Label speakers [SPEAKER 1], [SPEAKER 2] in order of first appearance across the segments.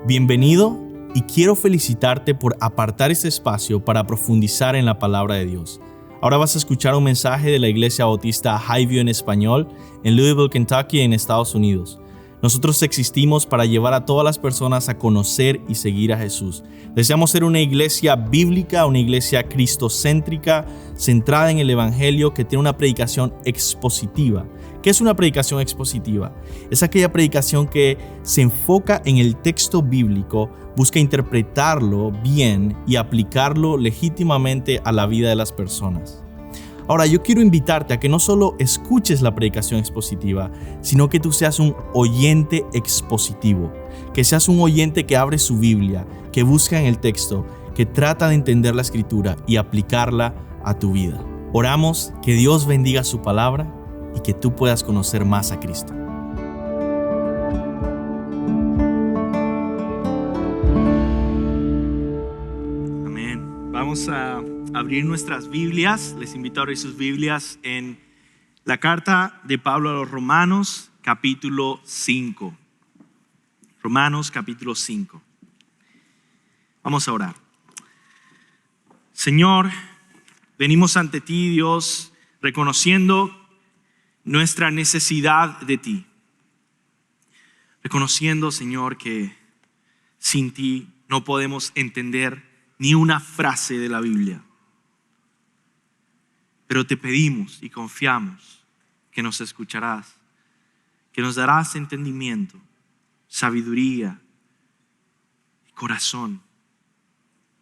[SPEAKER 1] Bienvenido y quiero felicitarte por apartar este espacio para profundizar en la palabra de Dios. Ahora vas a escuchar un mensaje de la Iglesia Bautista Highview en español en Louisville, Kentucky, en Estados Unidos. Nosotros existimos para llevar a todas las personas a conocer y seguir a Jesús. Deseamos ser una iglesia bíblica, una iglesia cristocéntrica, centrada en el Evangelio, que tiene una predicación expositiva. ¿Qué es una predicación expositiva? Es aquella predicación que se enfoca en el texto bíblico, busca interpretarlo bien y aplicarlo legítimamente a la vida de las personas. Ahora, yo quiero invitarte a que no solo escuches la predicación expositiva, sino que tú seas un oyente expositivo, que seas un oyente que abre su Biblia, que busca en el texto, que trata de entender la Escritura y aplicarla a tu vida. Oramos que Dios bendiga su palabra y que tú puedas conocer más a Cristo. Amén. Vamos a abrir nuestras Biblias. Les invito a abrir sus Biblias en la carta de Pablo a los Romanos, capítulo 5. Romanos, capítulo 5. Vamos a orar. Señor, venimos ante ti, Dios, reconociendo nuestra necesidad de ti. Reconociendo, Señor, que sin ti no podemos entender ni una frase de la Biblia. Pero te pedimos y confiamos que nos escucharás, que nos darás entendimiento, sabiduría y corazón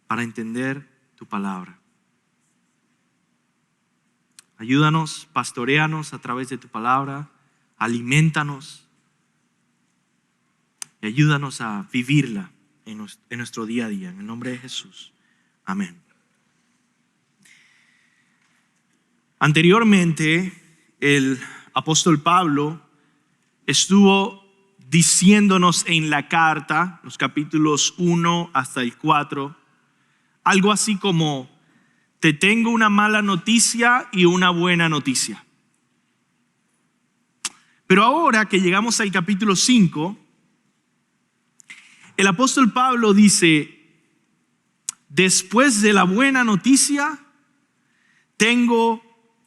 [SPEAKER 1] para entender tu palabra. Ayúdanos, pastoréanos a través de tu palabra, aliméntanos y ayúdanos a vivirla en nuestro día a día. En el nombre de Jesús. Amén. Anteriormente, el apóstol Pablo estuvo diciéndonos en la carta, los capítulos 1 hasta el 4, algo así como: te tengo una mala noticia y una buena noticia. Pero ahora que llegamos al capítulo 5, el apóstol Pablo dice: después de la buena noticia, tengo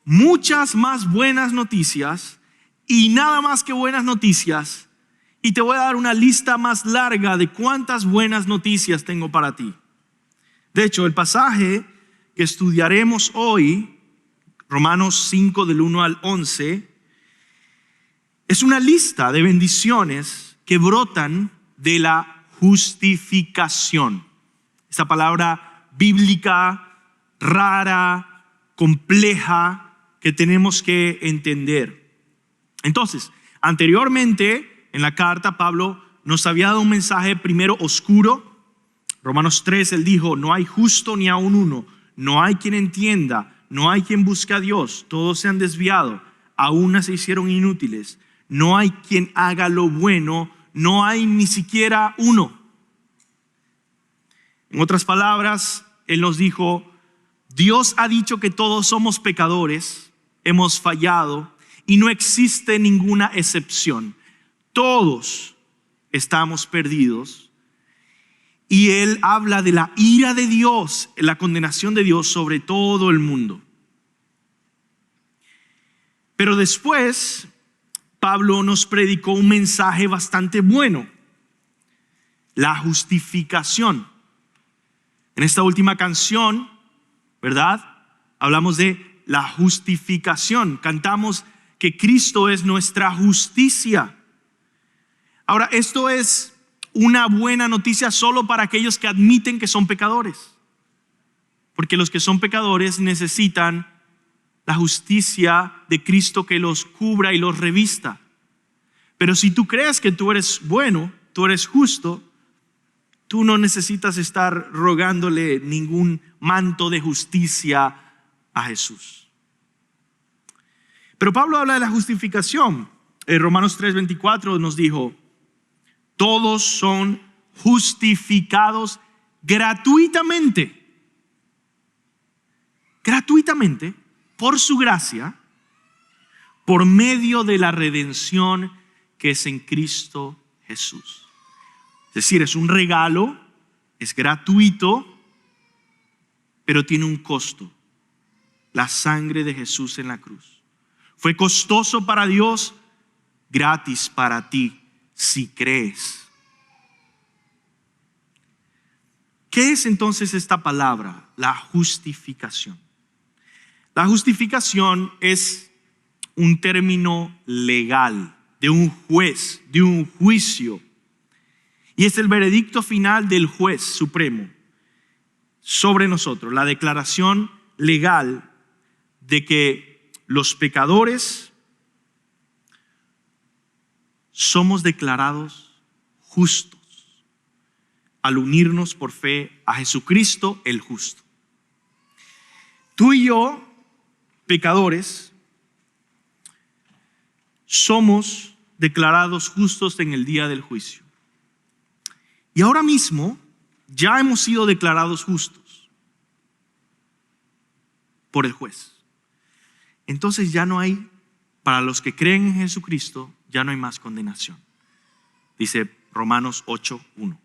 [SPEAKER 1] muchas más buenas noticias y nada más que buenas noticias. Y te voy a dar una lista más larga de cuántas buenas noticias tengo para ti. De hecho, el pasaje que estudiaremos hoy, Romanos 5 del 1 al 11, es una lista de bendiciones que brotan de la justificación. Esta palabra bíblica, rara, compleja, que tenemos que entender. Entonces, anteriormente en la carta Pablo nos había dado un mensaje primero oscuro. Romanos 3, él dijo: no hay justo ni aun uno, no hay quien entienda, no hay quien busque a Dios, todos se han desviado, aún se hicieron inútiles, no hay quien haga lo bueno, no hay ni siquiera uno. En otras palabras, él nos dijo: Dios ha dicho que todos somos pecadores, hemos fallado y no existe ninguna excepción. Todos estamos perdidos. Y él habla de la ira de Dios, la condenación de Dios sobre todo el mundo. Pero después, Pablo nos predicó un mensaje bastante bueno: la justificación. En esta última canción, ¿verdad?, hablamos de la justificación. Cantamos que Cristo es nuestra justicia. Ahora, esto es una buena noticia solo para aquellos que admiten que son pecadores, porque los que son pecadores necesitan la justicia de Cristo que los cubra y los revista. Pero si tú crees que tú eres bueno, tú eres justo, tú no necesitas estar rogándole ningún manto de justicia a Jesús. Pero Pablo habla de la justificación. En Romanos 3:24 nos dijo: todos son justificados gratuitamente por su gracia, por medio de la redención que es en Cristo Jesús. decir, es un regalo, es gratuito, pero tiene un costo. La sangre de Jesús en la cruz. Fue costoso para Dios, gratis para ti, si crees. ¿Qué es entonces esta palabra? La justificación. La justificación es un término legal de un juez, de un juicio. Y es el veredicto final del juez supremo sobre nosotros. La declaración legal de que los pecadores somos declarados justos al unirnos por fe a Jesucristo el justo. Tú y yo, pecadores, somos declarados justos en el día del juicio. Y ahora mismo ya hemos sido declarados justos por el juez. Entonces ya no hay, para los que creen en Jesucristo, ya no hay más condenación. Dice Romanos 8:1.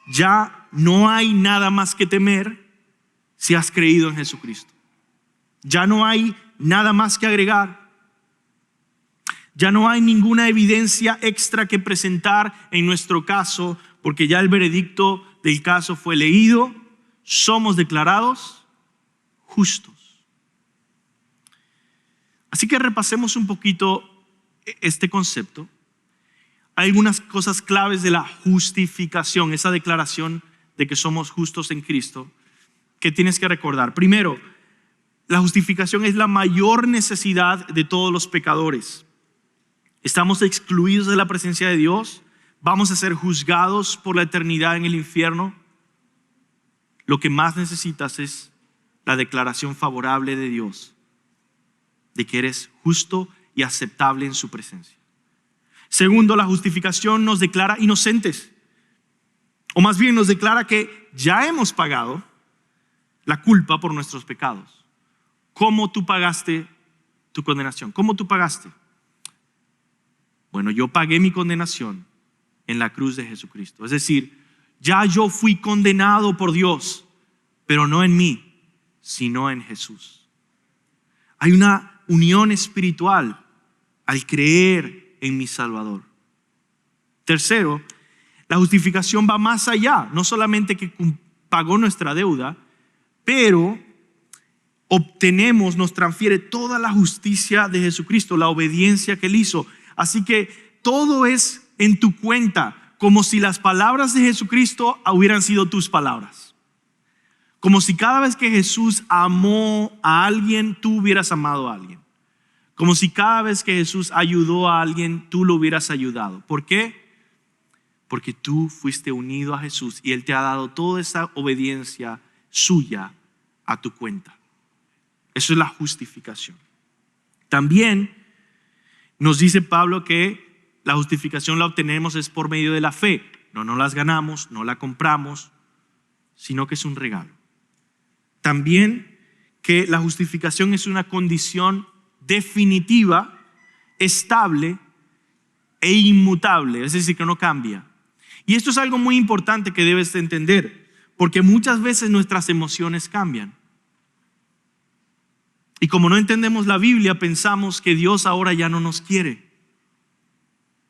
[SPEAKER 1] Ya no hay nada más que temer si has creído en Jesucristo. Ya no hay nada más que agregar. Ya no hay ninguna evidencia extra que presentar en nuestro caso, porque ya el veredicto del caso fue leído. Somos declarados justos. Así que repasemos un poquito este concepto. Hay algunas cosas claves de la justificación, esa declaración de que somos justos en Cristo, que tienes que recordar. Primero, la justificación es la mayor necesidad de todos los pecadores. Estamos excluidos de la presencia de Dios. Vamos a ser juzgados por la eternidad en el infierno. Lo que más necesitas es la declaración favorable de Dios de que eres justo y aceptable en su presencia. Segundo, la justificación nos declara inocentes. O más bien nos declara que ya hemos pagado la culpa por nuestros pecados. ¿Cómo tú pagaste tu condenación? ¿Cómo tú pagaste? Bueno, yo pagué mi condenación en la cruz de Jesucristo. Es decir, ya yo fui condenado por Dios, pero no en mí, sino en Jesús. Hay una unión espiritual al creer en mi Salvador. Tercero, la justificación va más allá, no solamente que pagó nuestra deuda, pero obtenemos, nos transfiere toda la justicia de Jesucristo, la obediencia que Él hizo. Así que todo es en tu cuenta, como si las palabras de Jesucristo hubieran sido tus palabras. Como si cada vez que Jesús amó a alguien, tú hubieras amado a alguien. Como si cada vez que Jesús ayudó a alguien, tú lo hubieras ayudado. ¿Por qué? Porque tú fuiste unido a Jesús y Él te ha dado toda esa obediencia suya a tu cuenta. Eso es la justificación. También nos dice Pablo que la justificación la obtenemos es por medio de la fe. No las ganamos, no la compramos, sino que es un regalo. También que la justificación es una condición definitiva, estable e inmutable, es decir, que no cambia. Y esto es algo muy importante que debes de entender, porque muchas veces nuestras emociones cambian. Y como no entendemos la Biblia, pensamos que Dios ahora ya no nos quiere.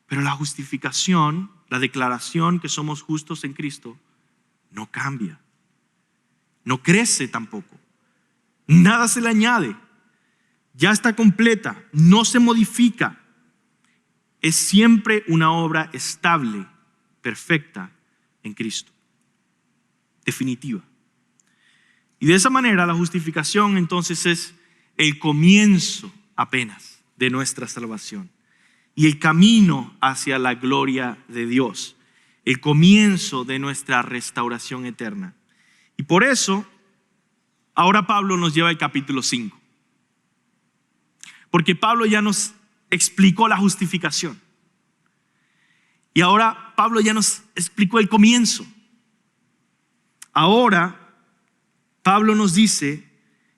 [SPEAKER 1] Pero la justificación, la declaración que somos justos en Cristo, no cambia. No crece tampoco. Nada se le añade. Ya está completa. No se modifica. Es siempre una obra estable, perfecta en Cristo. Definitiva. Y de esa manera la justificación entonces es el comienzo apenas de nuestra salvación y el camino hacia la gloria de Dios, el comienzo de nuestra restauración eterna. Y por eso, ahora Pablo nos lleva al capítulo 5. Porque Pablo ya nos explicó la justificación. Y ahora Pablo ya nos explicó el comienzo. Ahora Pablo nos dice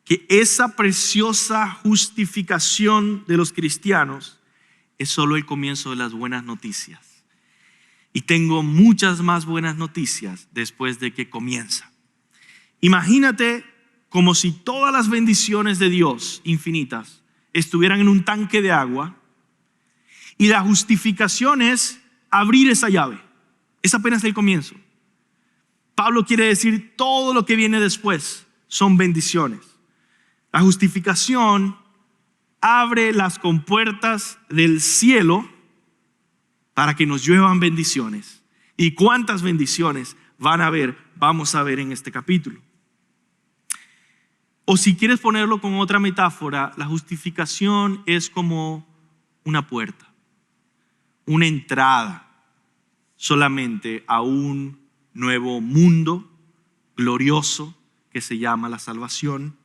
[SPEAKER 1] que esa preciosa justificación de los cristianos es solo el comienzo de las buenas noticias. Y tengo muchas más buenas noticias después de que comienza. Imagínate como si todas las bendiciones de Dios infinitas estuvieran en un tanque de agua y la justificación es abrir esa llave. Es apenas el comienzo. Pablo quiere decir todo lo que viene después son bendiciones. La justificación abre las compuertas del cielo para que nos lluevan bendiciones. ¿Y cuántas bendiciones vamos a ver en este capítulo? O si quieres ponerlo con otra metáfora, la justificación es como una puerta, una entrada solamente a un nuevo mundo glorioso que se llama la salvación.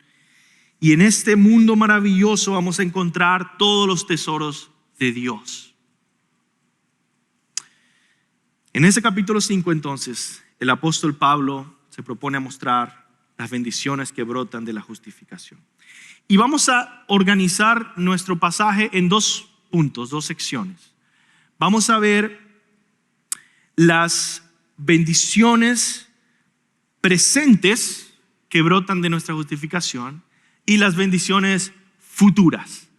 [SPEAKER 1] Y en este mundo maravilloso vamos a encontrar todos los tesoros de Dios. En ese capítulo 5 entonces, el apóstol Pablo se propone a mostrar las bendiciones que brotan de la justificación. Y vamos a organizar nuestro pasaje en 2 puntos, 2 secciones. Vamos a ver las bendiciones presentes que brotan de nuestra justificación y las bendiciones futuras.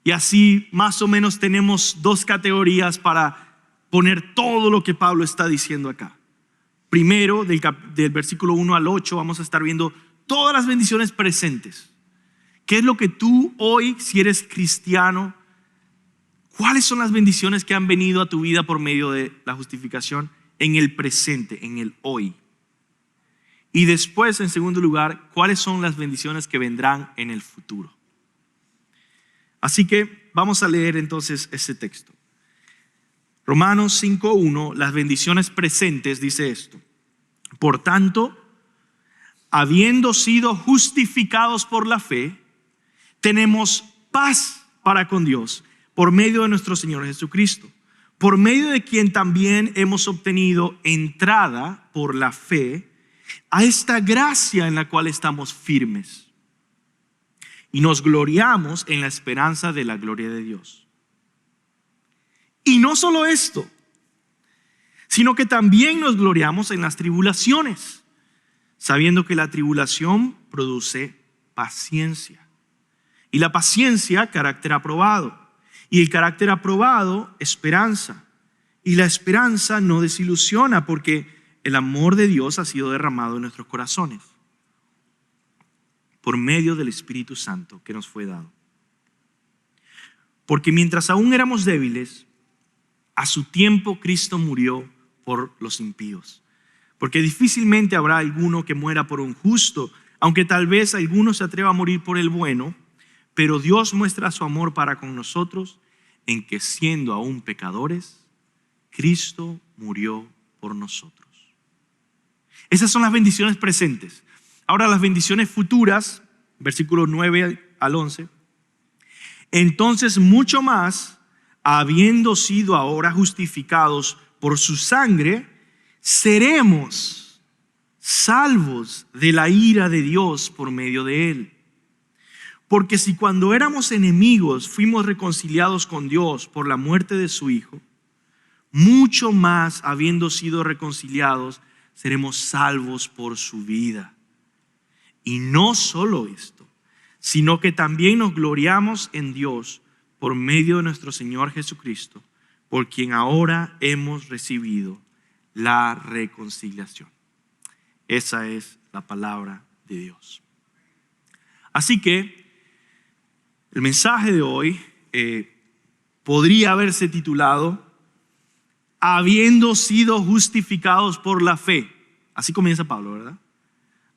[SPEAKER 1] Y así más o menos tenemos 2 categorías para poner todo lo que Pablo está diciendo acá. Primero, del versículo 1 al 8, vamos a estar viendo todas las bendiciones presentes. ¿Qué es lo que tú hoy, si eres cristiano, cuáles son las bendiciones que han venido a tu vida por medio de la justificación en el presente, en el hoy? Y después, en segundo lugar, ¿cuáles son las bendiciones que vendrán en el futuro? Así que vamos a leer entonces ese texto. Romanos 5:1, las bendiciones presentes, dice esto: por tanto, habiendo sido justificados por la fe, tenemos paz para con Dios por medio de nuestro Señor Jesucristo, por medio de quien también hemos obtenido entrada por la fe a esta gracia en la cual estamos firmes y nos gloriamos en la esperanza de la gloria de Dios. Y no solo esto, sino que también nos gloriamos en las tribulaciones, sabiendo que la tribulación produce paciencia. Y la paciencia, carácter aprobado. Y el carácter aprobado, esperanza. Y la esperanza no desilusiona, porque el amor de Dios ha sido derramado en nuestros corazones por medio del Espíritu Santo que nos fue dado. Porque mientras aún éramos débiles, a su tiempo Cristo murió por los impíos. Porque difícilmente habrá alguno que muera por un justo, aunque tal vez alguno se atreva a morir por el bueno. Pero Dios muestra su amor para con nosotros en que, siendo aún pecadores, Cristo murió por nosotros. Esas son las bendiciones presentes. Ahora, las bendiciones futuras, versículos 9 al 11. Entonces, mucho más, habiendo sido ahora justificados por su sangre, seremos salvos de la ira de Dios por medio de él. Porque si cuando éramos enemigos fuimos reconciliados con Dios por la muerte de su Hijo, mucho más, habiendo sido reconciliados, seremos salvos por su vida. Y no solo esto, sino que también nos gloriamos en Dios por medio de nuestro Señor Jesucristo, por quien ahora hemos recibido la reconciliación. Esa es la palabra de Dios. Así que el mensaje de hoy podría haberse titulado habiendo sido justificados por la fe. Así comienza Pablo, ¿verdad?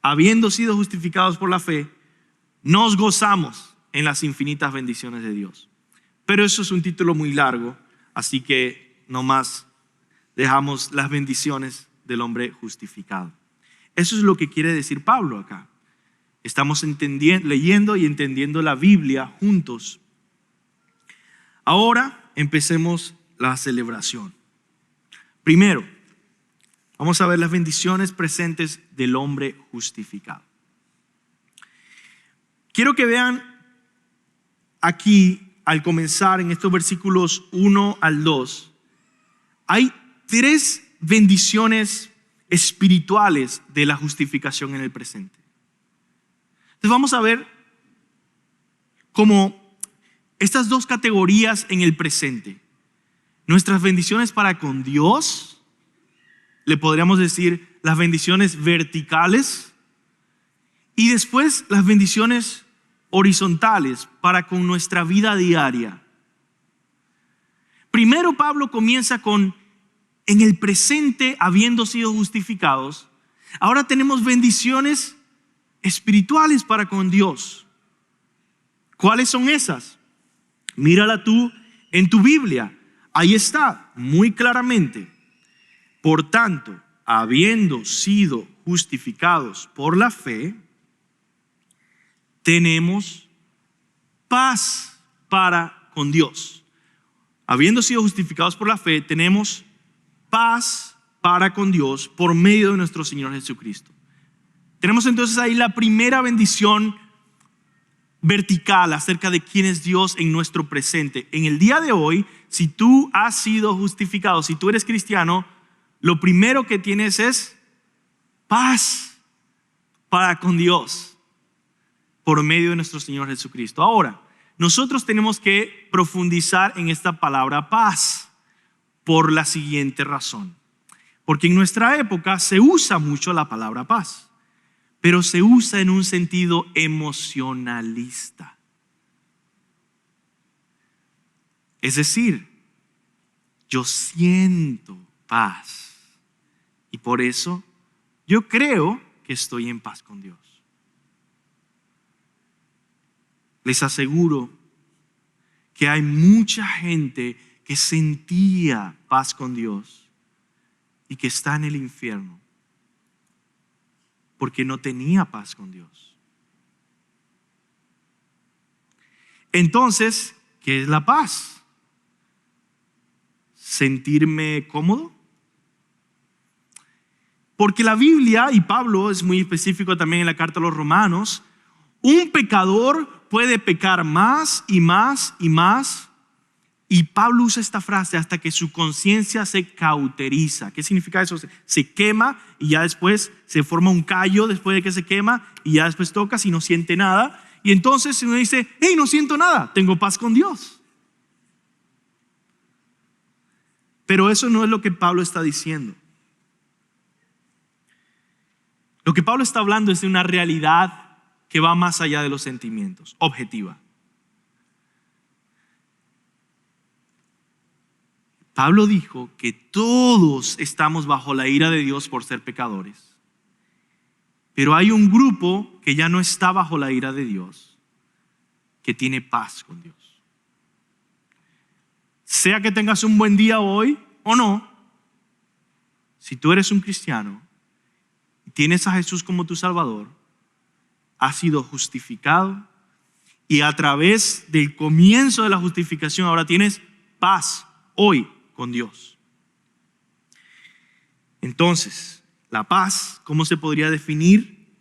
[SPEAKER 1] Habiendo sido justificados por la fe, nos gozamos en las infinitas bendiciones de Dios. Pero eso es un título muy largo, así que nomás dejamos las bendiciones del hombre justificado. Eso es lo que quiere decir Pablo acá. Estamos leyendo y entendiendo la Biblia juntos. Ahora empecemos la celebración. Primero, vamos a ver las bendiciones presentes del hombre justificado. Quiero que vean aquí, al comenzar en estos versículos 1 al 2, hay 3 bendiciones espirituales de la justificación en el presente. Entonces vamos a ver cómo estas 2 categorías en el presente. Nuestras bendiciones para con Dios, le podríamos decir las bendiciones verticales, y después las bendiciones horizontales para con nuestra vida diaria. Primero Pablo comienza con, en el presente habiendo sido justificados, ahora tenemos bendiciones espirituales para con Dios. ¿Cuáles son esas? Mírala tú en tu Biblia. Ahí está, muy claramente. Por tanto, habiendo sido justificados por la fe, tenemos paz para con Dios. Habiendo sido justificados por la fe, tenemos paz para con Dios por medio de nuestro Señor Jesucristo. Tenemos entonces ahí la primera bendición vertical acerca de quién es Dios en nuestro presente. En el día de hoy, si tú has sido justificado, si tú eres cristiano, lo primero que tienes es paz para con Dios por medio de nuestro Señor Jesucristo. Ahora, nosotros tenemos que profundizar en esta palabra paz por la siguiente razón. Porque en nuestra época se usa mucho la palabra paz, pero se usa en un sentido emocionalista. Es decir, yo siento paz y por eso yo creo que estoy en paz con Dios. Les aseguro que hay mucha gente que sentía paz con Dios y que está en el infierno porque no tenía paz con Dios. Entonces, ¿qué es la paz? ¿Sentirme cómodo? Porque la Biblia, y Pablo es muy específico también en la carta a los Romanos, un pecador puede pecar más y más y más, y Pablo usa esta frase hasta que su conciencia se cauteriza. ¿Qué significa eso? Se quema y ya después se forma un callo después de que se quema y ya después tocas y no siente nada. Y entonces uno dice, hey, no siento nada, tengo paz con Dios. Pero eso no es lo que Pablo está diciendo. Lo que Pablo está hablando es de una realidad que va más allá de los sentimientos, objetiva. Pablo dijo que todos estamos bajo la ira de Dios por ser pecadores. Pero hay un grupo que ya no está bajo la ira de Dios, que tiene paz con Dios. Sea que tengas un buen día hoy o no, si tú eres un cristiano y tienes a Jesús como tu Salvador, has sido justificado y a través del comienzo de la justificación ahora tienes paz hoy con Dios. Entonces, la paz, ¿cómo se podría definir?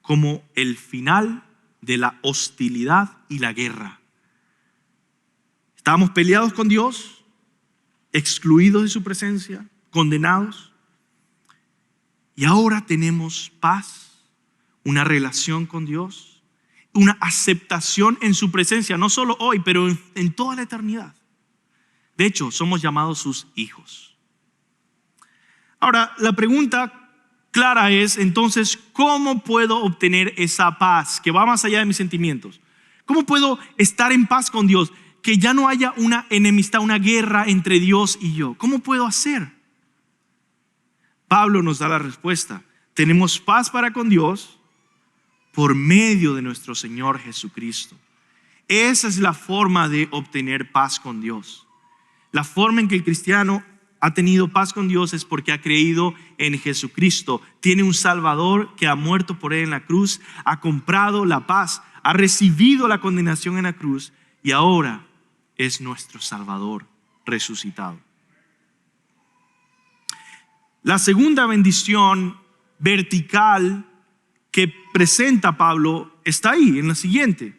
[SPEAKER 1] Como el final de la hostilidad y la guerra. Estábamos peleados con Dios, excluidos de su presencia, condenados, y ahora tenemos paz, una relación con Dios, una aceptación en su presencia, no solo hoy, pero en toda la eternidad. De hecho, somos llamados sus hijos. Ahora, la pregunta clara es, entonces, ¿cómo puedo obtener esa paz que va más allá de mis sentimientos? ¿Cómo puedo estar en paz con Dios? Que ya no haya una enemistad, una guerra entre Dios y yo. ¿Cómo puedo hacer? Pablo nos da la respuesta. Tenemos paz para con Dios por medio de nuestro Señor Jesucristo. Esa es la forma de obtener paz con Dios. La forma en que el cristiano ha tenido paz con Dios es porque ha creído en Jesucristo. Tiene un Salvador que ha muerto por él en la cruz, ha comprado la paz, ha recibido la condenación en la cruz y ahora es nuestro Salvador resucitado. La segunda bendición vertical que presenta Pablo está ahí en la siguiente.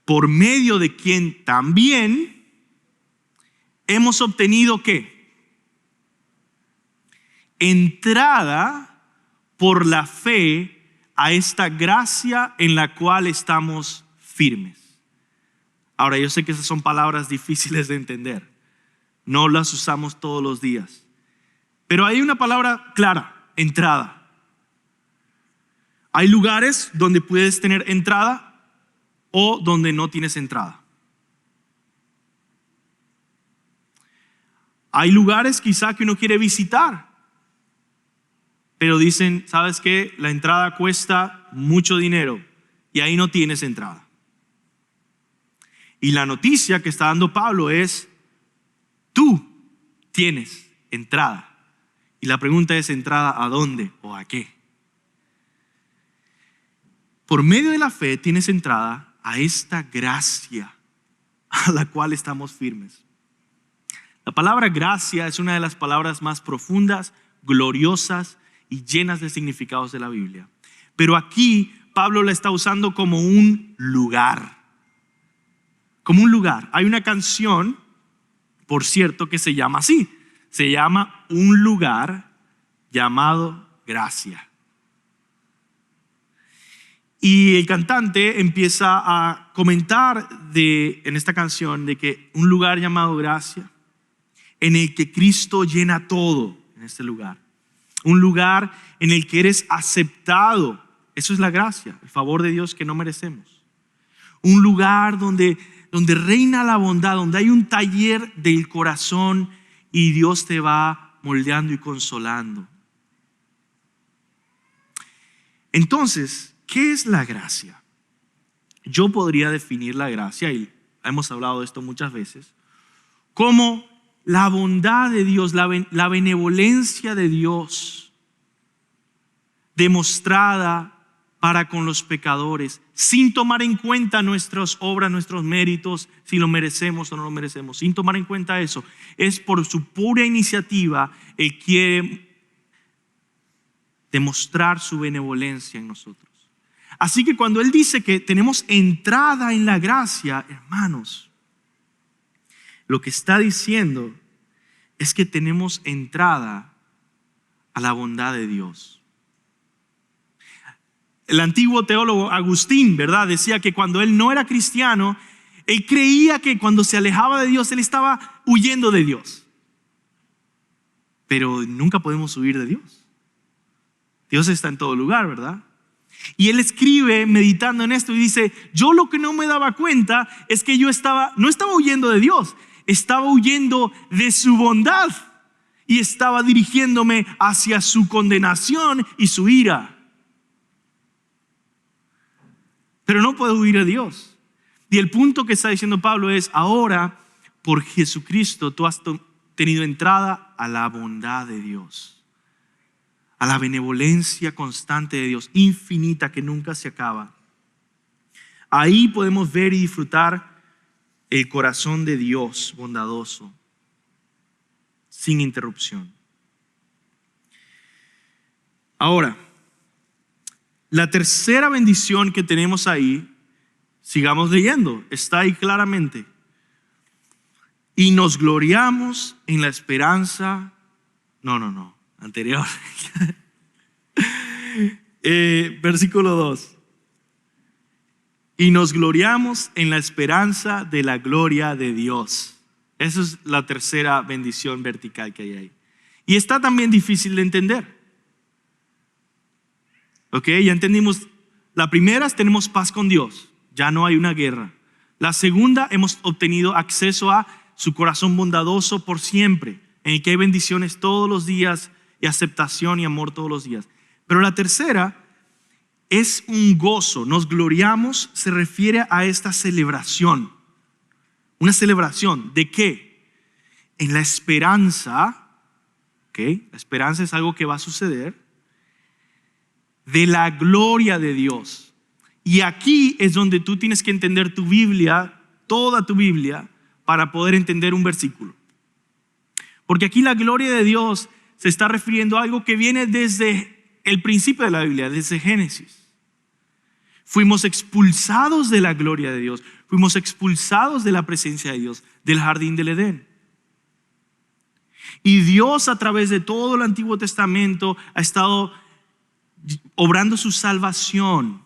[SPEAKER 1] Por medio de quien también hemos obtenido ¿qué? entrada por la fe a esta gracia en la cual estamos firmes. Ahora, yo sé que esas son palabras difíciles de entender. No las usamos todos los días. Pero hay una palabra clara: entrada. Hay lugares donde puedes tener entrada o donde no tienes entrada. Hay lugares quizá que uno quiere visitar, pero dicen, ¿sabes qué? La entrada cuesta mucho dinero y ahí no tienes entrada. Y la noticia que está dando Pablo es, tú tienes entrada. Y la pregunta es, ¿entrada a dónde o a qué? Por medio de la fe tienes entrada a esta gracia a la cual estamos firmes. La palabra gracia es una de las palabras más profundas, gloriosas y llenas de significados de la Biblia. Pero aquí Pablo la está usando como un lugar. Como un lugar. Hay una canción, por cierto, que se llama así. Se llama Un lugar llamado gracia. Y el cantante empieza a comentar en esta canción de que un lugar llamado gracia, en el que Cristo llena todo en este lugar. Un lugar en el que eres aceptado. Eso es la gracia, el favor de Dios que no merecemos. Un lugar donde reina la bondad, donde hay un taller del corazón y Dios te va moldeando y consolando. Entonces, ¿qué es la gracia? Yo podría definir la gracia, y hemos hablado de esto muchas veces, como la bondad de Dios, la benevolencia de Dios demostrada para con los pecadores, sin tomar en cuenta nuestras obras, nuestros méritos, si lo merecemos o no lo merecemos, sin tomar en cuenta eso. Es por su pura iniciativa, Él quiere demostrar su benevolencia en nosotros. Así que cuando Él dice que tenemos entrada en la gracia, hermanos, lo que está diciendo es que tenemos entrada a la bondad de Dios. El antiguo teólogo Agustín, ¿verdad?, decía que cuando él no era cristiano, él creía que cuando se alejaba de Dios, él estaba huyendo de Dios. Pero nunca podemos huir de Dios. Dios está en todo lugar, ¿verdad? Y él escribe meditando en esto y dice, yo lo que no me daba cuenta es que yo no estaba huyendo de Dios, estaba huyendo de su bondad y estaba dirigiéndome hacia su condenación y su ira. Pero no puedo huir de Dios. Y el punto que está diciendo Pablo es, ahora por Jesucristo tú has tenido entrada a la bondad de Dios, a la benevolencia constante de Dios, infinita, que nunca se acaba. Ahí podemos ver y disfrutar el corazón de Dios bondadoso, sin interrupción. Ahora, la tercera bendición que tenemos ahí, sigamos leyendo, está ahí claramente. Y nos gloriamos en la esperanza. Anterior. Versículo 2. Y nos gloriamos en la esperanza de la gloria de Dios. Esa es la tercera bendición vertical que hay ahí. Y está también difícil de entender. Ok, ya entendimos. La primera es tenemos paz con Dios. Ya no hay una guerra. La segunda, hemos obtenido acceso a su corazón bondadoso por siempre, en el que hay bendiciones todos los días y aceptación y amor todos los días. Pero la tercera es un gozo. Nos gloriamos, se refiere a esta celebración. Una celebración ¿de qué? En la esperanza. Ok, la esperanza es algo que va a suceder, de la gloria de Dios. Y aquí es donde tú tienes que entender tu Biblia, toda tu Biblia, para poder entender un versículo. Porque aquí la gloria de Dios se está refiriendo a algo que viene desde el principio de la Biblia, desde Génesis. Fuimos expulsados de la gloria de Dios, fuimos expulsados de la presencia de Dios, del jardín del Edén. Y Dios, a través de todo el Antiguo Testamento, ha estado obrando su salvación,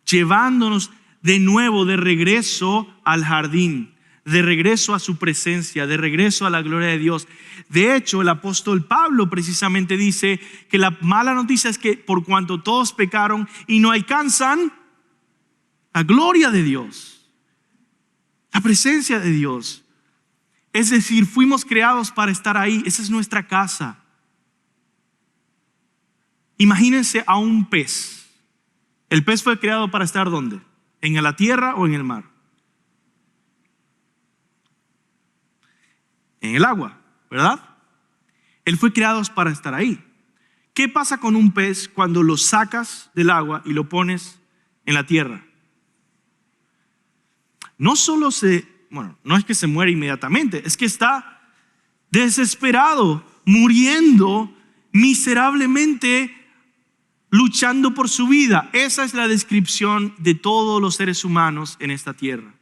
[SPEAKER 1] llevándonos de nuevo de regreso al jardín, de regreso a su presencia, de regreso a la gloria de Dios. De hecho, el apóstol Pablo precisamente dice que la mala noticia es que por cuanto todos pecaron y no alcanzan la gloria de Dios, la presencia de Dios. Es decir, fuimos creados para estar ahí. Esa es nuestra casa. Imagínense a un pez. ¿El pez fue creado para estar dónde? ¿En la tierra o en el mar? En el agua, ¿verdad? Él fue creado para estar ahí. ¿Qué pasa con un pez cuando lo sacas del agua y lo pones en la tierra? No solo no es que se muere inmediatamente, es que está desesperado, muriendo miserablemente, luchando por su vida. Esa es la descripción de todos los seres humanos en esta tierra.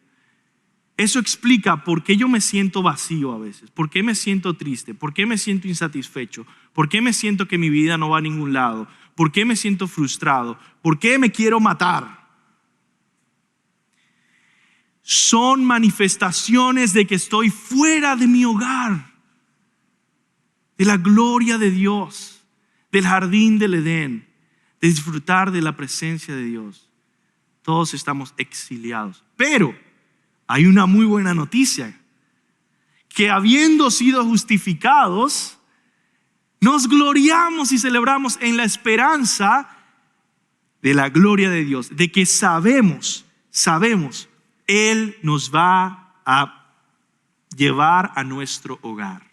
[SPEAKER 1] Eso explica por qué yo me siento vacío a veces, por qué me siento triste, por qué me siento insatisfecho, por qué me siento que mi vida no va a ningún lado, por qué me siento frustrado, por qué me quiero matar. Son manifestaciones de que estoy fuera de mi hogar, de la gloria de Dios, del jardín del Edén, de disfrutar de la presencia de Dios. Todos estamos exiliados. Pero hay una muy buena noticia, que habiendo sido justificados, nos gloriamos y celebramos en la esperanza de la gloria de Dios, de que sabemos, Él nos va a llevar a nuestro hogar.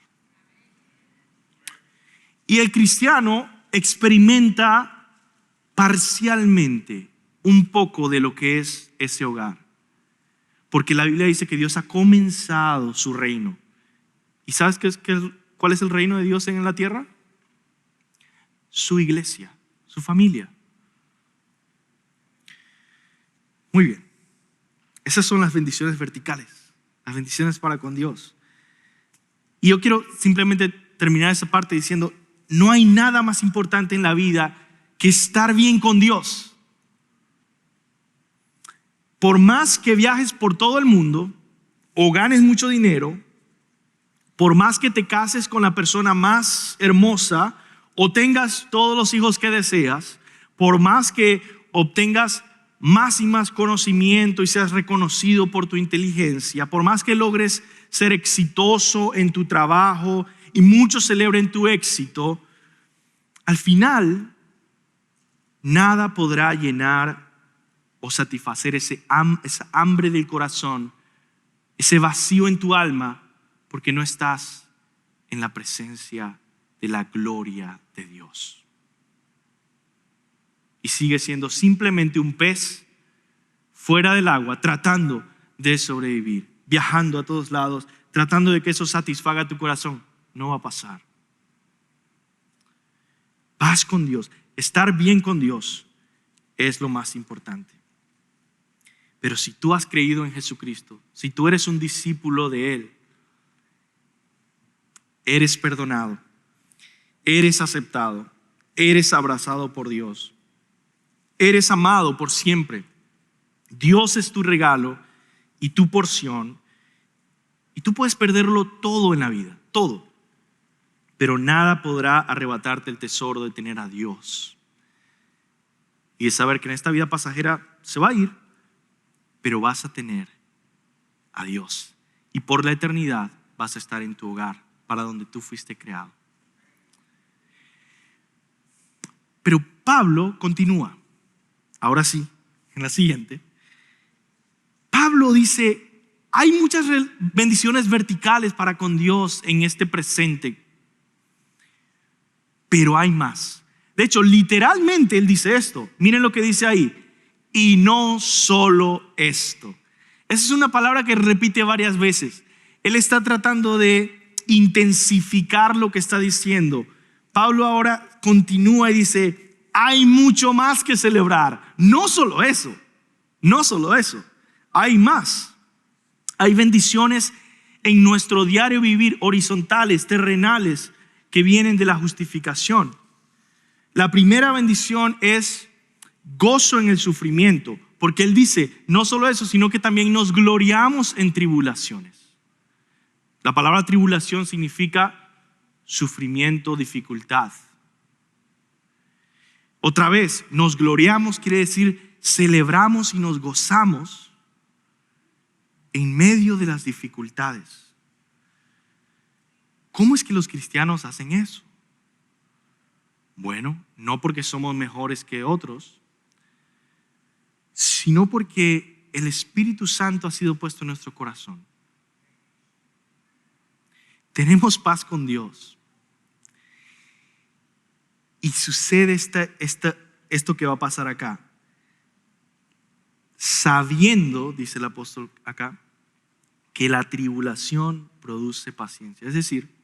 [SPEAKER 1] Y el cristiano experimenta parcialmente un poco de lo que es ese hogar. Porque la Biblia dice que Dios ha comenzado su reino. ¿Y sabes cuál es el reino de Dios en la tierra? Su iglesia, su familia. Muy bien. Esas son las bendiciones verticales, las bendiciones para con Dios. Y yo quiero simplemente terminar esa parte diciendo, no hay nada más importante en la vida que estar bien con Dios. Por más que viajes por todo el mundo o ganes mucho dinero, por más que te cases con la persona más hermosa o tengas todos los hijos que deseas, por más que obtengas más y más conocimiento y seas reconocido por tu inteligencia, por más que logres ser exitoso en tu trabajo y muchos celebren tu éxito, al final nada podrá llenar o satisfacer esa hambre del corazón, ese vacío en tu alma, porque no estás en la presencia de la gloria de Dios. Y sigue siendo simplemente un pez fuera del agua, tratando de sobrevivir, viajando a todos lados, tratando de que eso satisfaga tu corazón. No va a pasar. Paz con Dios, estar bien con Dios es lo más importante. Pero si tú has creído en Jesucristo, si tú eres un discípulo de Él, eres perdonado, eres aceptado, eres abrazado por Dios, eres amado por siempre. Dios es tu regalo y tu porción, y tú puedes perderlo todo en la vida, todo, pero nada podrá arrebatarte el tesoro de tener a Dios y de saber que en esta vida pasajera se va a ir, pero vas a tener a Dios y por la eternidad vas a estar en tu hogar, para donde tú fuiste creado. Pero Pablo continúa. Ahora sí, en la siguiente. Pablo dice, hay muchas bendiciones verticales para con Dios en este presente, pero hay más. De hecho, literalmente él dice esto. Miren lo que dice ahí. Y no solo esto. Esa es una palabra que repite varias veces. Él está tratando de intensificar lo que está diciendo. Pablo ahora continúa y dice, hay mucho más que celebrar. No solo eso, hay más. Hay bendiciones en nuestro diario vivir, horizontales, terrenales, que vienen de la justificación. La primera bendición es gozo en el sufrimiento, porque Él dice, no solo eso, sino que también nos gloriamos en tribulaciones. La palabra tribulación significa sufrimiento, dificultad. Otra vez, nos gloriamos quiere decir celebramos y nos gozamos en medio de las dificultades. ¿Cómo es que los cristianos hacen eso? Bueno, no porque somos mejores que otros, sino porque el Espíritu Santo ha sido puesto en nuestro corazón. Tenemos paz con Dios. Y sucede esto que va a pasar acá. Sabiendo, dice el apóstol acá, que la tribulación produce paciencia. Es decir,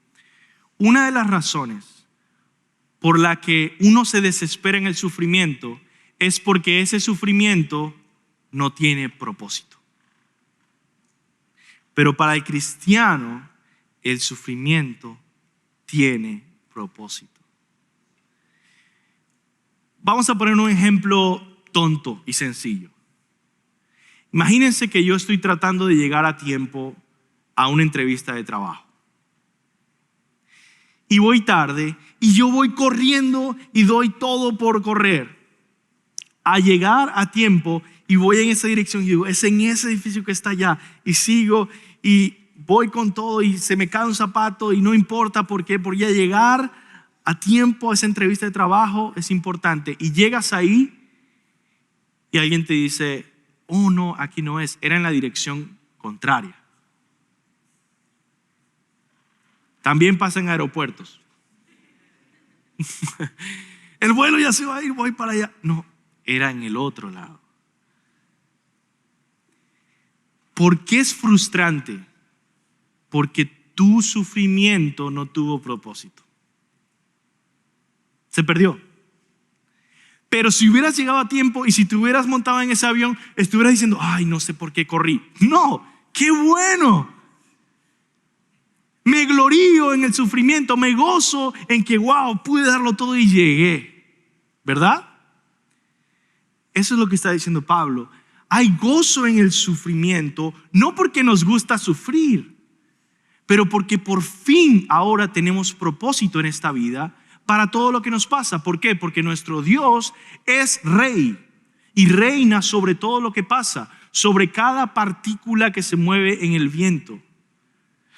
[SPEAKER 1] una de las razones por la que uno se desespera en el sufrimiento es porque ese sufrimiento no tiene propósito. Pero para el cristiano, el sufrimiento tiene propósito. Vamos a poner un ejemplo tonto y sencillo. Imagínense que yo estoy tratando de llegar a tiempo a una entrevista de trabajo. Y voy tarde y yo voy corriendo y doy todo por correr. A llegar a tiempo y voy en esa dirección y digo, es en ese edificio que está allá. Y sigo y voy con todo y se me cae un zapato y no importa por qué, porque ya llegar a tiempo a esa entrevista de trabajo es importante. Y llegas ahí y alguien te dice, oh no, aquí no es, era en la dirección contraria. También pasa en aeropuertos. El vuelo ya se va a ir, voy para allá. No, era en el otro lado. ¿Por qué es frustrante? Porque tu sufrimiento no tuvo propósito. Se perdió. Pero si hubieras llegado a tiempo y si te hubieras montado en ese avión, estuvieras diciendo, ay, no sé por qué corrí. No, qué bueno. Me glorío en el sufrimiento, me gozo en que, wow, pude darlo todo y llegué. ¿Verdad? Eso es lo que está diciendo Pablo. Hay gozo en el sufrimiento, no porque nos gusta sufrir, pero porque por fin ahora tenemos propósito en esta vida para todo lo que nos pasa. ¿Por qué? Porque nuestro Dios es rey y reina sobre todo lo que pasa, sobre cada partícula que se mueve en el viento,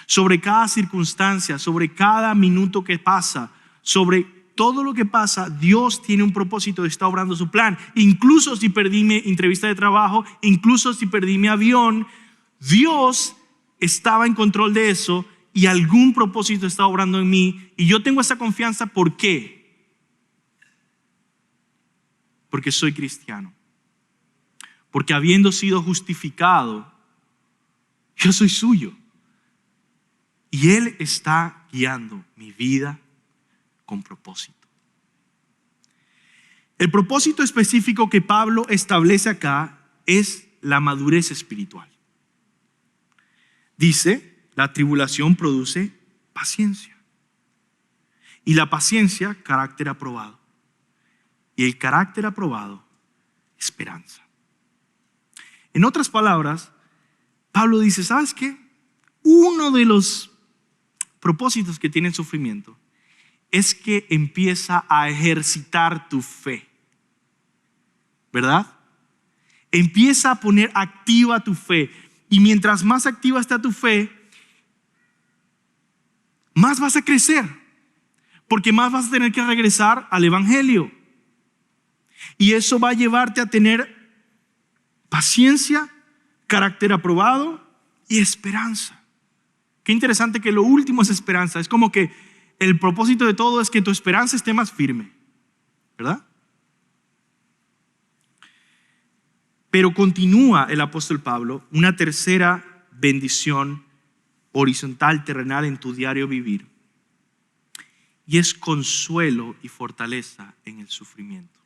[SPEAKER 1] sobre cada circunstancia, sobre cada minuto que pasa, sobre todo lo que pasa. Dios tiene un propósito, está obrando su plan. Incluso si perdí mi entrevista de trabajo, incluso si perdí mi avión, Dios estaba en control de eso y algún propósito está obrando en mí. Y yo tengo esa confianza. ¿Por qué? Porque soy cristiano. Porque habiendo sido justificado, yo soy suyo. Y Él está guiando mi vida con propósito. El propósito específico que Pablo establece acá es la madurez espiritual. Dice, la tribulación produce paciencia. Y la paciencia, carácter aprobado. Y el carácter aprobado, esperanza. En otras palabras, Pablo dice, ¿sabes qué? Uno de los propósitos que tiene el sufrimiento es que empieza a ejercitar tu fe. ¿Verdad? Empieza a poner activa tu fe. Y mientras más activa está tu fe, más vas a crecer. Porque más vas a tener que regresar al evangelio. Y eso va a llevarte a tener paciencia, carácter aprobado y esperanza. Qué interesante que lo último es esperanza. Es como que el propósito de todo es que tu esperanza esté más firme, ¿verdad? Pero continúa el apóstol Pablo, una tercera bendición horizontal, terrenal en tu diario vivir. Y es consuelo y fortaleza en el sufrimiento.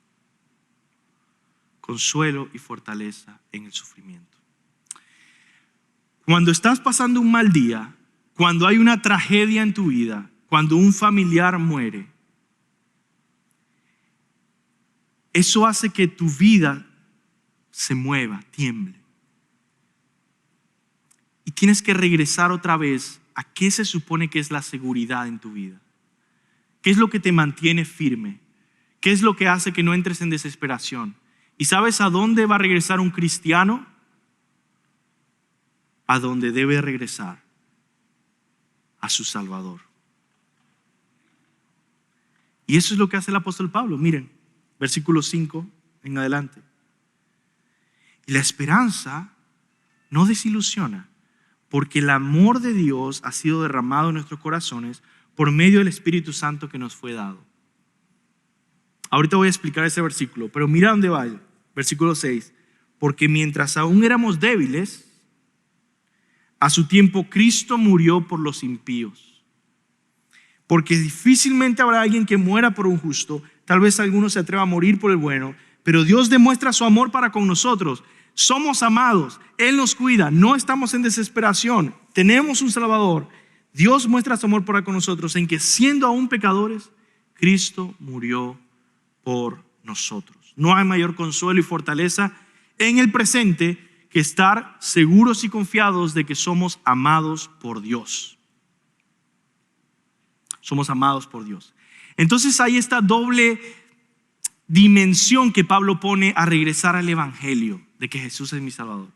[SPEAKER 1] Consuelo y fortaleza en el sufrimiento. Cuando estás pasando un mal día, cuando hay una tragedia en tu vida, cuando un familiar muere, eso hace que tu vida se mueva, tiemble. Y tienes que regresar otra vez a qué se supone que es la seguridad en tu vida. ¿Qué es lo que te mantiene firme? ¿Qué es lo que hace que no entres en desesperación? ¿Y sabes a dónde va a regresar un cristiano? A donde debe regresar, a su Salvador. Y eso es lo que hace el apóstol Pablo. Miren, versículo 5 en adelante. Y la esperanza no desilusiona, porque el amor de Dios ha sido derramado en nuestros corazones por medio del Espíritu Santo que nos fue dado. Ahorita voy a explicar ese versículo, pero mira dónde va. Versículo 6. Porque mientras aún éramos débiles, a su tiempo Cristo murió por los impíos. Porque difícilmente habrá alguien que muera por un justo. Tal vez alguno se atreva a morir por el bueno, pero Dios demuestra su amor para con nosotros. Somos amados, Él nos cuida, no estamos en desesperación, tenemos un Salvador. Dios muestra su amor para con nosotros en que siendo aún pecadores, Cristo murió por nosotros. No hay mayor consuelo y fortaleza en el presente que estar seguros y confiados de que somos amados por Dios. Somos amados por Dios. Entonces hay esta doble dimensión que Pablo pone a regresar al Evangelio de que Jesús es mi Salvador.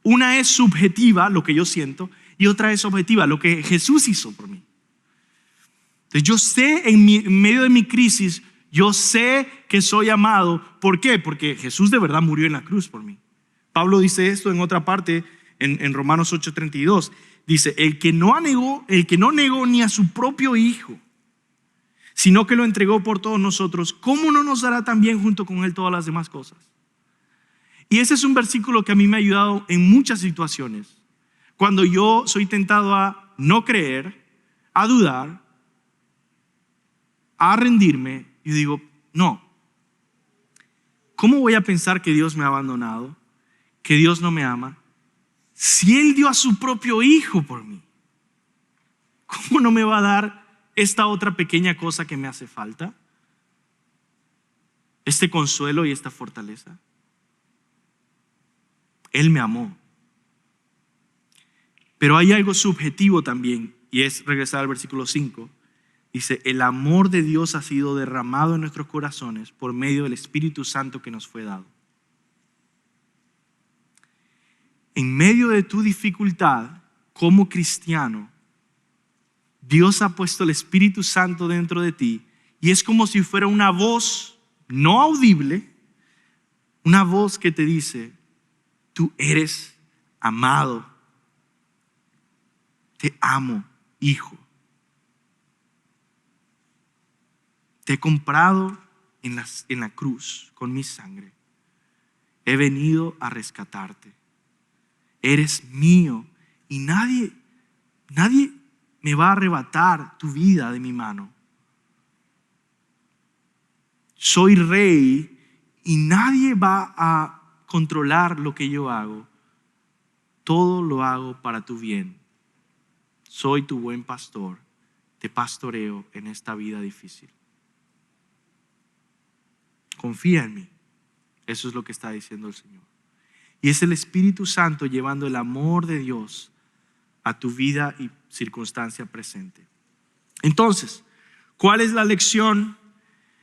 [SPEAKER 1] Una es subjetiva, lo que yo siento, y otra es objetiva, lo que Jesús hizo por mí. Entonces yo sé en medio de mi crisis, yo sé que soy amado. ¿Por qué? Porque Jesús de verdad murió en la cruz por mí. Pablo dice esto en otra parte, en Romanos 8:32. Dice, el que no negó ni a su propio Hijo, sino que lo entregó por todos nosotros, ¿cómo no nos dará también junto con Él todas las demás cosas? Y ese es un versículo que a mí me ha ayudado en muchas situaciones. Cuando yo soy tentado a no creer, a dudar, a rendirme, yo digo, no. ¿Cómo voy a pensar que Dios me ha abandonado? Que Dios no me ama. Si Él dio a su propio Hijo por mí, ¿cómo no me va a dar esta otra pequeña cosa que me hace falta? Este consuelo y esta fortaleza. Él me amó. Pero hay algo subjetivo también, y es regresar al versículo 5. Dice, el amor de Dios ha sido derramado en nuestros corazones por medio del Espíritu Santo que nos fue dado. En medio de tu dificultad como cristiano, Dios ha puesto el Espíritu Santo dentro de ti y es como si fuera una voz no audible, una voz que te dice, tú eres amado, te amo, hijo. Te he comprado en la cruz con mi sangre. He venido a rescatarte. Eres mío y nadie me va a arrebatar tu vida de mi mano. Soy rey y nadie va a controlar lo que yo hago. Todo lo hago para tu bien. Soy tu buen pastor. Te pastoreo en esta vida difícil. Confía en mí. Eso es lo que está diciendo el Señor. Y es el Espíritu Santo llevando el amor de Dios a tu vida y circunstancia presente. Entonces, ¿cuál es la lección?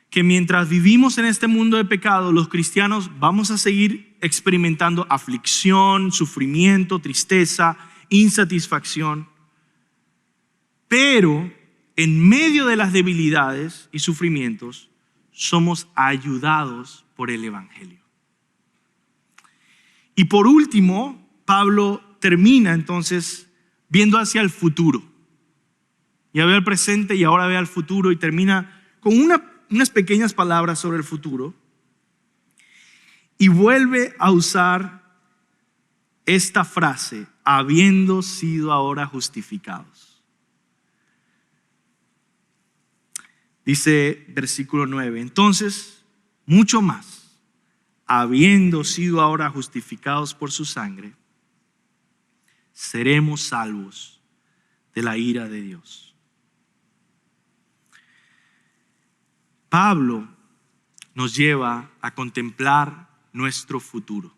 [SPEAKER 1] Que mientras vivimos en este mundo de pecado, los cristianos vamos a seguir experimentando aflicción, sufrimiento, tristeza, insatisfacción. Pero en medio de las debilidades y sufrimientos, somos ayudados por el Evangelio. Y por último, Pablo termina entonces viendo hacia el futuro. Ya ve al presente y ahora ve al futuro y termina con unas pequeñas palabras sobre el futuro. Y vuelve a usar esta frase, habiendo sido ahora justificados. Dice versículo 9, entonces, mucho más, habiendo sido ahora justificados por su sangre, seremos salvos de la ira de Dios. Pablo nos lleva a contemplar nuestro futuro,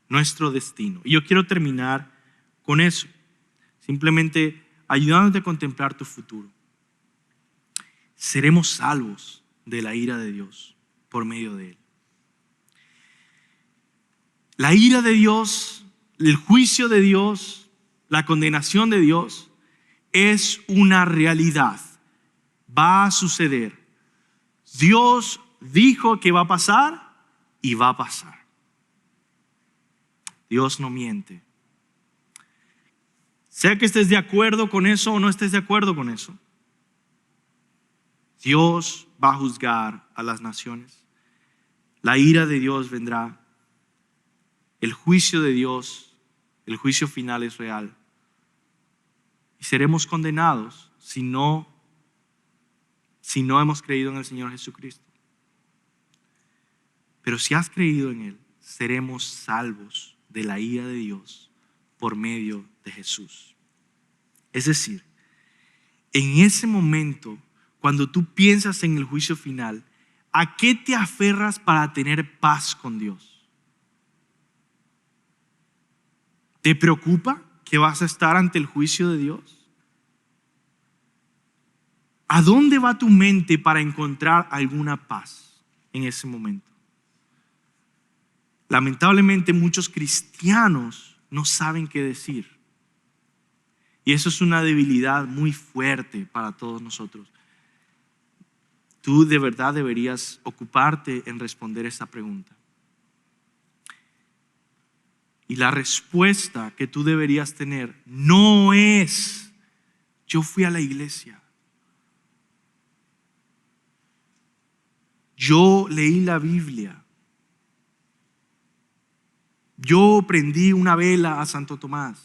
[SPEAKER 1] nuestro destino. Y yo quiero terminar con eso, simplemente ayudándote a contemplar tu futuro. Seremos salvos de la ira de Dios por medio de Él. La ira de Dios, el juicio de Dios, la condenación de Dios es una realidad. Va a suceder. Dios dijo que va a pasar y va a pasar. Dios no miente. Sea que estés de acuerdo con eso o no estés de acuerdo con eso, Dios va a juzgar a las naciones. La ira de Dios vendrá. El juicio de Dios, el juicio final es real. Y seremos condenados si no hemos creído en el Señor Jesucristo. Pero si has creído en Él, seremos salvos de la ira de Dios por medio de Jesús. Es decir, en ese momento, cuando tú piensas en el juicio final, ¿a qué te aferras para tener paz con Dios? ¿Te preocupa que vas a estar ante el juicio de Dios? ¿A dónde va tu mente para encontrar alguna paz en ese momento? Lamentablemente muchos cristianos no saben qué decir. Y eso es una debilidad muy fuerte para todos nosotros. Tú de verdad deberías ocuparte en responder esta pregunta. Y la respuesta que tú deberías tener no es: yo fui a la iglesia, yo leí la Biblia, yo prendí una vela a Santo Tomás,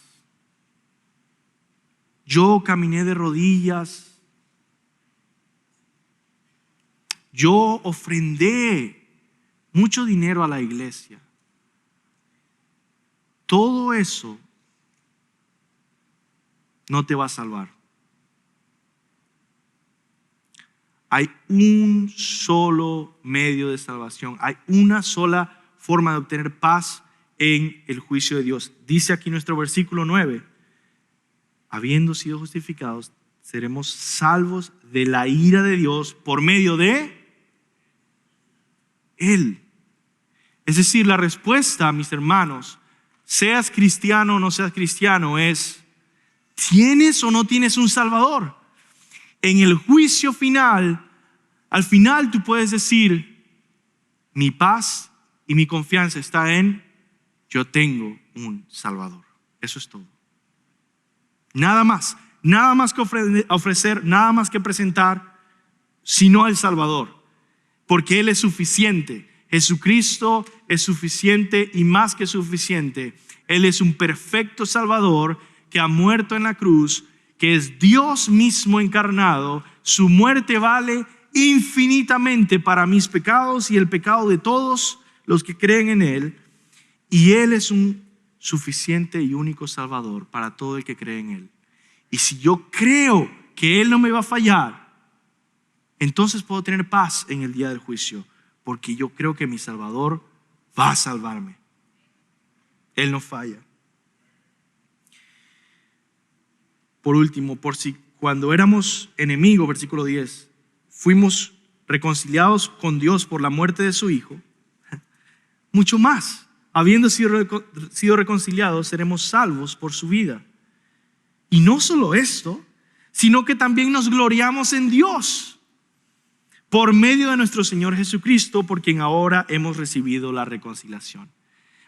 [SPEAKER 1] yo caminé de rodillas, yo ofrendé mucho dinero a la iglesia. Todo eso no te va a salvar. Hay un solo medio de salvación. Hay una sola forma de obtener paz en el juicio de Dios. Dice aquí nuestro versículo 9: habiendo sido justificados, seremos salvos de la ira de Dios por medio de Él. Es decir, la respuesta, mis hermanos, seas cristiano o no seas cristiano, es: ¿tienes o no tienes un Salvador? En el juicio final, al final tú puedes decir: mi paz y mi confianza está en yo tengo un Salvador. Eso es todo. Nada más que ofrecer, nada más que presentar, sino al Salvador, porque Él es suficiente. Jesucristo es suficiente y más que suficiente. Él es un perfecto Salvador que ha muerto en la cruz, que es Dios mismo encarnado. Su muerte vale infinitamente para mis pecados y el pecado de todos los que creen en Él. Y Él es un suficiente y único Salvador para todo el que cree en Él. Y si yo creo que Él no me va a fallar, entonces puedo tener paz en el día del juicio, porque yo creo que mi Salvador va a salvarme. Él no falla. Por último, por si cuando éramos enemigos, versículo 10, fuimos reconciliados con Dios por la muerte de su Hijo, mucho más, habiendo sido reconciliados, seremos salvos por su vida. Y no solo esto, sino que también nos gloriamos en Dios por medio de nuestro Señor Jesucristo, por quien ahora hemos recibido la reconciliación.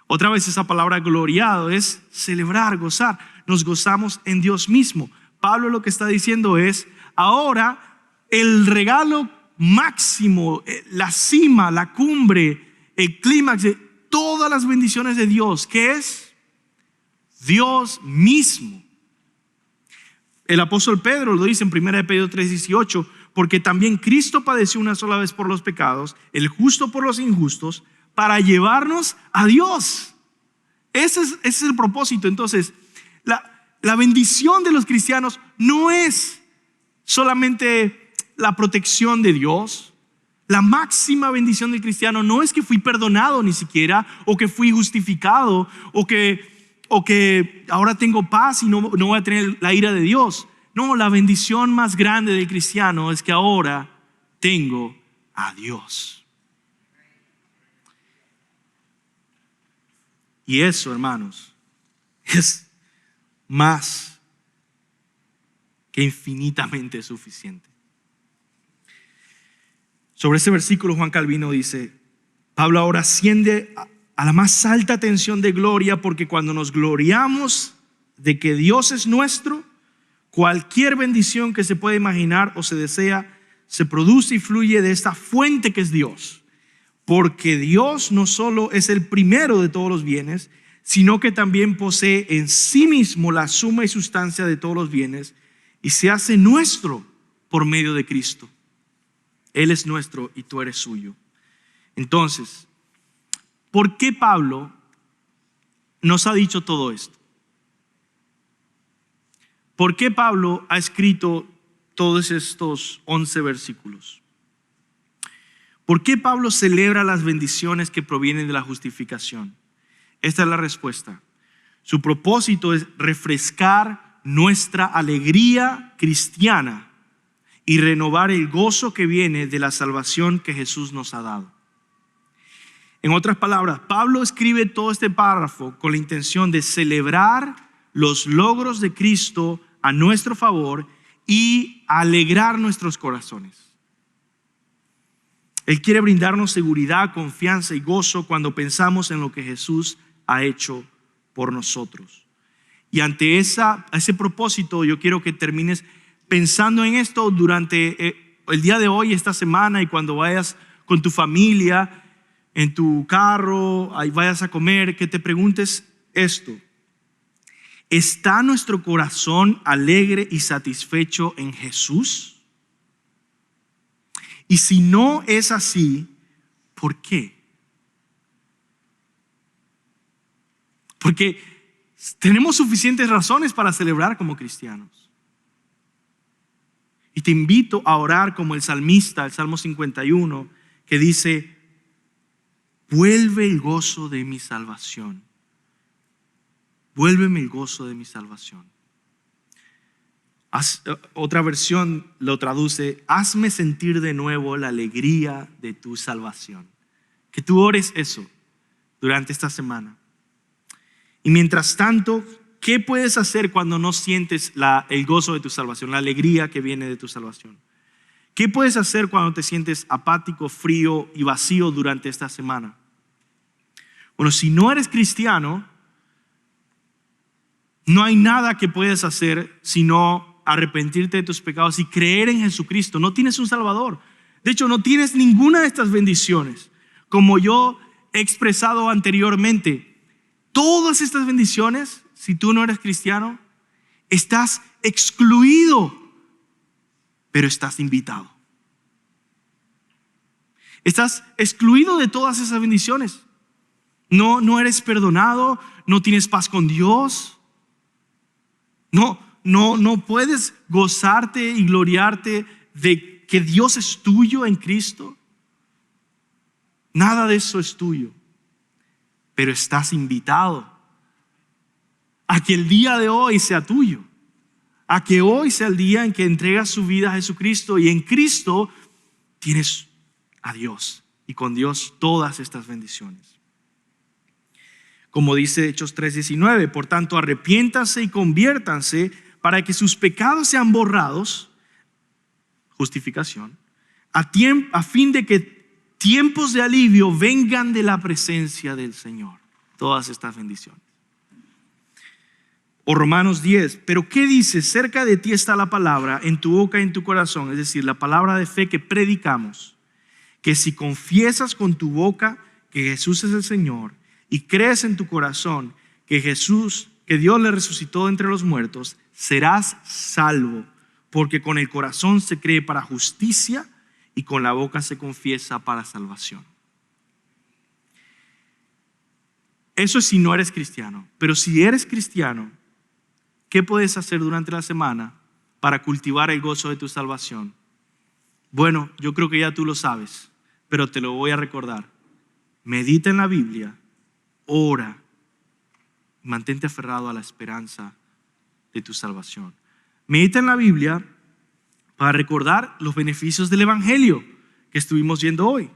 [SPEAKER 1] Otra vez esa palabra gloriado es celebrar, gozar. Nos gozamos en Dios mismo. Pablo lo que está diciendo es: ahora el regalo máximo, la cima, la cumbre, el clímax de todas las bendiciones de Dios, ¿qué es? Dios mismo. El apóstol Pedro lo dice en 1 Pedro 3:18, porque también Cristo padeció una sola vez por los pecados, el justo por los injustos, para llevarnos a Dios. Ese es el propósito. Entonces, La bendición de los cristianos no es solamente la protección de Dios. La máxima bendición del cristiano no es que fui perdonado ni siquiera, o que fui justificado, o que ahora tengo paz y no voy a tener la ira de Dios. No, la bendición más grande del cristiano es que ahora tengo a Dios. Y eso, hermanos, es más que infinitamente suficiente. Sobre ese versículo Juan Calvino dice, Pablo ahora asciende a la más alta tensión de gloria, porque cuando nos gloriamos de que Dios es nuestro, cualquier bendición que se pueda imaginar o se desea, se produce y fluye de esta fuente que es Dios. Porque Dios no solo es el primero de todos los bienes, sino que también posee en sí mismo la suma y sustancia de todos los bienes, y se hace nuestro por medio de Cristo. Él es nuestro y tú eres suyo. Entonces, ¿por qué Pablo nos ha dicho todo esto? ¿Por qué Pablo ha escrito todos estos 11 versículos? ¿Por qué Pablo celebra las bendiciones que provienen de la justificación? Esta es la respuesta. Su propósito es refrescar nuestra alegría cristiana y renovar el gozo que viene de la salvación que Jesús nos ha dado. En otras palabras, Pablo escribe todo este párrafo con la intención de celebrar los logros de Cristo a nuestro favor y alegrar nuestros corazones. Él quiere brindarnos seguridad, confianza y gozo cuando pensamos en lo que Jesús ha hecho por nosotros. Y ante ese propósito, yo quiero que termines pensando en esto durante el día de hoy, esta semana, y cuando vayas con tu familia, en tu carro, ahí vayas a comer, que te preguntes esto: ¿está nuestro corazón alegre y satisfecho en Jesús? Y si no es así, ¿por qué? Porque tenemos suficientes razones para celebrar como cristianos. Y te invito a orar como el salmista, el Salmo 51, que dice: vuelve el gozo de mi salvación. Vuélveme el gozo de mi salvación. Otra versión lo traduce: hazme sentir de nuevo la alegría de tu salvación. Que tú ores eso durante esta semana. Y mientras tanto, ¿qué puedes hacer cuando no sientes el gozo de tu salvación, la alegría que viene de tu salvación? ¿Qué puedes hacer cuando te sientes apático, frío y vacío durante esta semana? Bueno, si no eres cristiano, no hay nada que puedes hacer sino arrepentirte de tus pecados y creer en Jesucristo. No tienes un Salvador. De hecho, no tienes ninguna de estas bendiciones. Como yo he expresado anteriormente, todas estas bendiciones, si tú no eres cristiano, estás excluido, pero estás invitado. Estás excluido de todas esas bendiciones. No eres perdonado, no tienes paz con Dios. No puedes gozarte y gloriarte de que Dios es tuyo en Cristo. Nada de eso es tuyo. Pero estás invitado a que el día de hoy sea tuyo. A que hoy sea el día en que entregas su vida a Jesucristo, y en Cristo tienes a Dios, y con Dios todas estas bendiciones. Como dice Hechos 3:19, por tanto arrepiéntanse y conviértanse para que sus pecados sean borrados, justificación, a fin de que tiempos de alivio vengan de la presencia del Señor. Todas estas bendiciones. O Romanos 10, pero ¿qué dice? Cerca de ti está la palabra, en tu boca y en tu corazón, es decir, la palabra de fe que predicamos, que si confiesas con tu boca que Jesús es el Señor y crees en tu corazón que Dios le resucitó de entre los muertos, serás salvo, porque con el corazón se cree para justicia y con la boca se confiesa para salvación. Eso es si no eres cristiano. Pero si eres cristiano, ¿qué puedes hacer durante la semana para cultivar el gozo de tu salvación? Bueno, yo creo que ya tú lo sabes, pero te lo voy a recordar. Medita en la Biblia, ora, mantente aferrado a la esperanza de tu salvación. Medita en la Biblia para recordar los beneficios del Evangelio que estuvimos viendo hoy.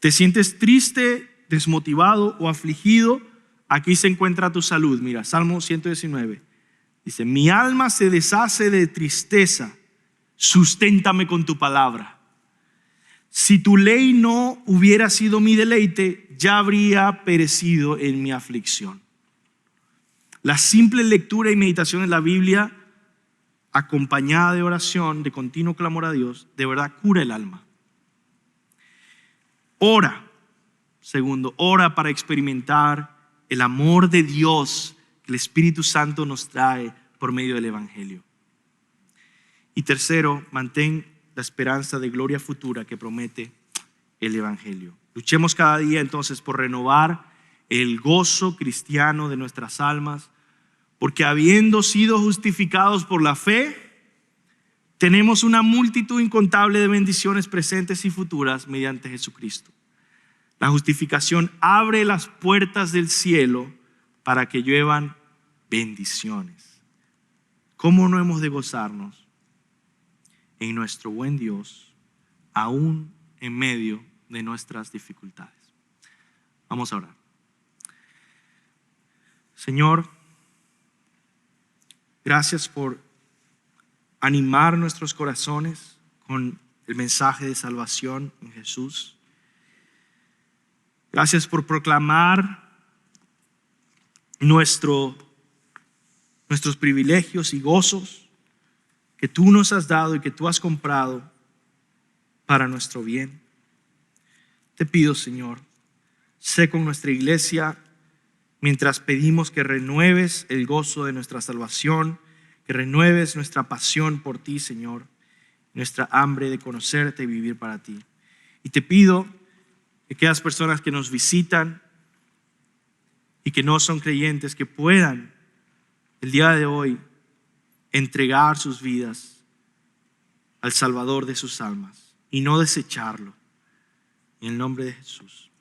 [SPEAKER 1] ¿Te sientes triste, desmotivado o afligido? Aquí se encuentra tu salud. Mira, Salmo 119. Dice, mi alma se deshace de tristeza, susténtame con tu palabra. Si tu ley no hubiera sido mi deleite, ya habría perecido en mi aflicción. La simple lectura y meditación en la Biblia, acompañada de oración, de continuo clamor a Dios, de verdad cura el alma. Ora. Segundo, ora para experimentar el amor de Dios que el Espíritu Santo nos trae por medio del Evangelio. Y tercero, mantén la esperanza de gloria futura que promete el Evangelio. Luchemos cada día entonces por renovar el gozo cristiano de nuestras almas, porque habiendo sido justificados por la fe, tenemos una multitud incontable de bendiciones presentes y futuras mediante Jesucristo. La justificación abre las puertas del cielo para que lluevan bendiciones. ¿Cómo no hemos de gozarnos en nuestro buen Dios, aún en medio de nuestras dificultades? Vamos a orar. Señor, gracias por animar nuestros corazones con el mensaje de salvación en Jesús. Gracias por proclamar nuestros privilegios y gozos que tú nos has dado y que tú has comprado para nuestro bien. Te pido, Señor, sé con nuestra iglesia mientras pedimos que renueves el gozo de nuestra salvación, que renueves nuestra pasión por ti, Señor, nuestra hambre de conocerte y vivir para ti. Y te pido que aquellas personas que nos visitan y que no son creyentes, que puedan el día de hoy entregar sus vidas al Salvador de sus almas y no desecharlo. En el nombre de Jesús.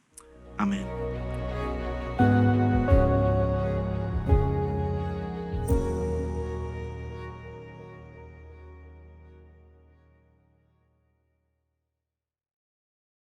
[SPEAKER 1] Amén.